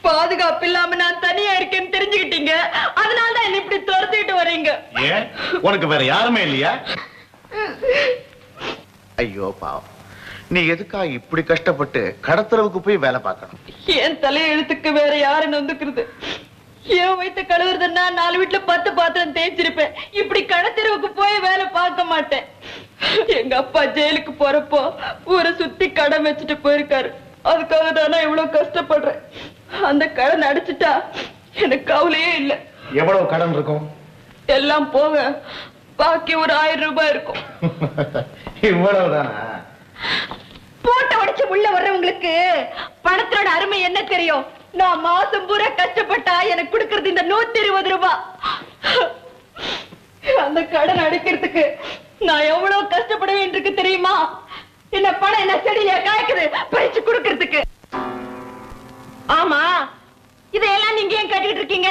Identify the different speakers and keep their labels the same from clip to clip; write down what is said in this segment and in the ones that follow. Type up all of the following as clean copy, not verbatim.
Speaker 1: பாதுகாப்பு இல்லாம நான் தனியா இருக்கேன்னு தெரிஞ்சுக்கிட்டீங்க. அதனாலதான் என்ன இப்படி துரத்திட்டு வரீங்க.
Speaker 2: ஏன் உனக்கு வேற யாருமே இல்லையா? ஐயோ பாவம், நீ எதுக்கா இப்படி கஷ்டப்பட்டு கடத்தரவுக்கு போய் வேலை பார்க்கணும்?
Speaker 1: என் தலையெழுத்துக்கு வேற யாரு நொந்துக்கிறது? ஏன் வைத்த கழுவுறதுன்னா 4 வீட்டுல 10 பாத்திரம் தேய்ச்சிருப்பேன். இப்படி கடத்தரவுக்கு போய் வேலை பார்க்க மாட்டேன். எங்க அப்பா ஜெயிலுக்கு போறப்போ ஊரை சுத்தி கடன் வச்சுட்டு போயிருக்காரு. அதுக்காக தானே இவ்வளவு கஷ்டப்படுறேன். அந்த கடன் அடிச்சுட்டா எனக்கு கவலையே இல்ல.
Speaker 2: எவ்வளவு கடன் இருக்கும்?
Speaker 1: எல்லாம் போக பாக்கி ஒரு 1000 ரூபாய் இருக்கும்.
Speaker 2: இவ்வளவுதானா?
Speaker 1: போட்ட உடைச்சு உள்ள வர்றவங்களுக்கு பணத்தோட அருமை என்ன தெரியும்? நான் மாசம் பூரா கஷ்டப்பட்டா எனக்கு கொடுக்கறது இந்த 120 ரூபாய். அந்த கடன் அடைக்கிறதுக்கு நான் எவ்வளவு கஷ்டப்பட வேண்டியிருக்கு தெரியுமா? என்ன பணம் என்ன செடியில காய்க்குது பறிச்சு கொடுக்கறதுக்கு. ஆமா, இதையெல்லாம் நீங்க ஏன் கேட்டுட்டு இருக்கீங்க?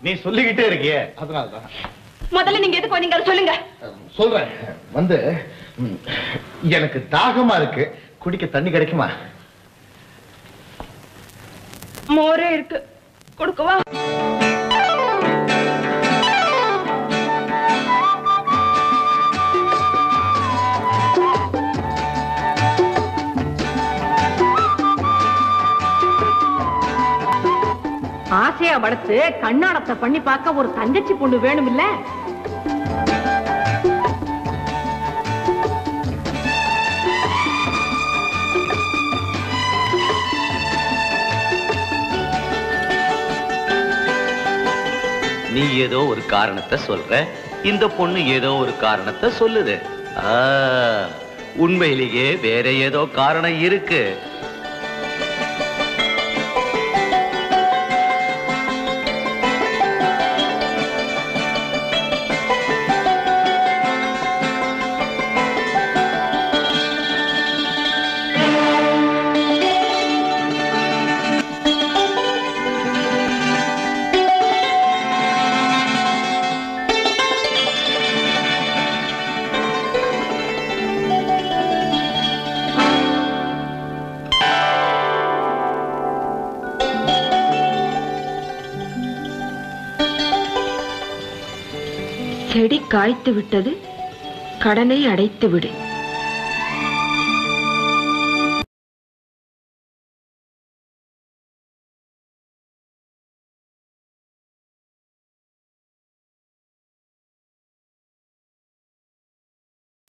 Speaker 2: நீ சொல்லிக்கிட்டே இருக்கியே, அதனாலதான்.
Speaker 1: முதல்ல நீங்க எதுக்கு வந்தீங்க சொல்லுங்க.
Speaker 2: சொல்றேன். வந்து எனக்கு தாகமா இருக்கு, குடிக்க தண்ணி கிடைக்குமா?
Speaker 1: மோரே இருக்கு, கொடுக்கவா? ஆசையா வளர்த்து கண்ணாடத்தை பண்ணி பார்க்க ஒரு தங்கச்சி பொண்ணு வேணும் இல்ல?
Speaker 3: நீ ஏதோ ஒரு காரணத்தை சொல்ற, இந்த பொண்ணு ஏதோ ஒரு காரணத்தை சொல்லுது. உண்மையிலேயே வேற ஏதோ காரணம் இருக்கு.
Speaker 1: செடி காய்த்து விட்டது, கடனை அடைத்து விடு.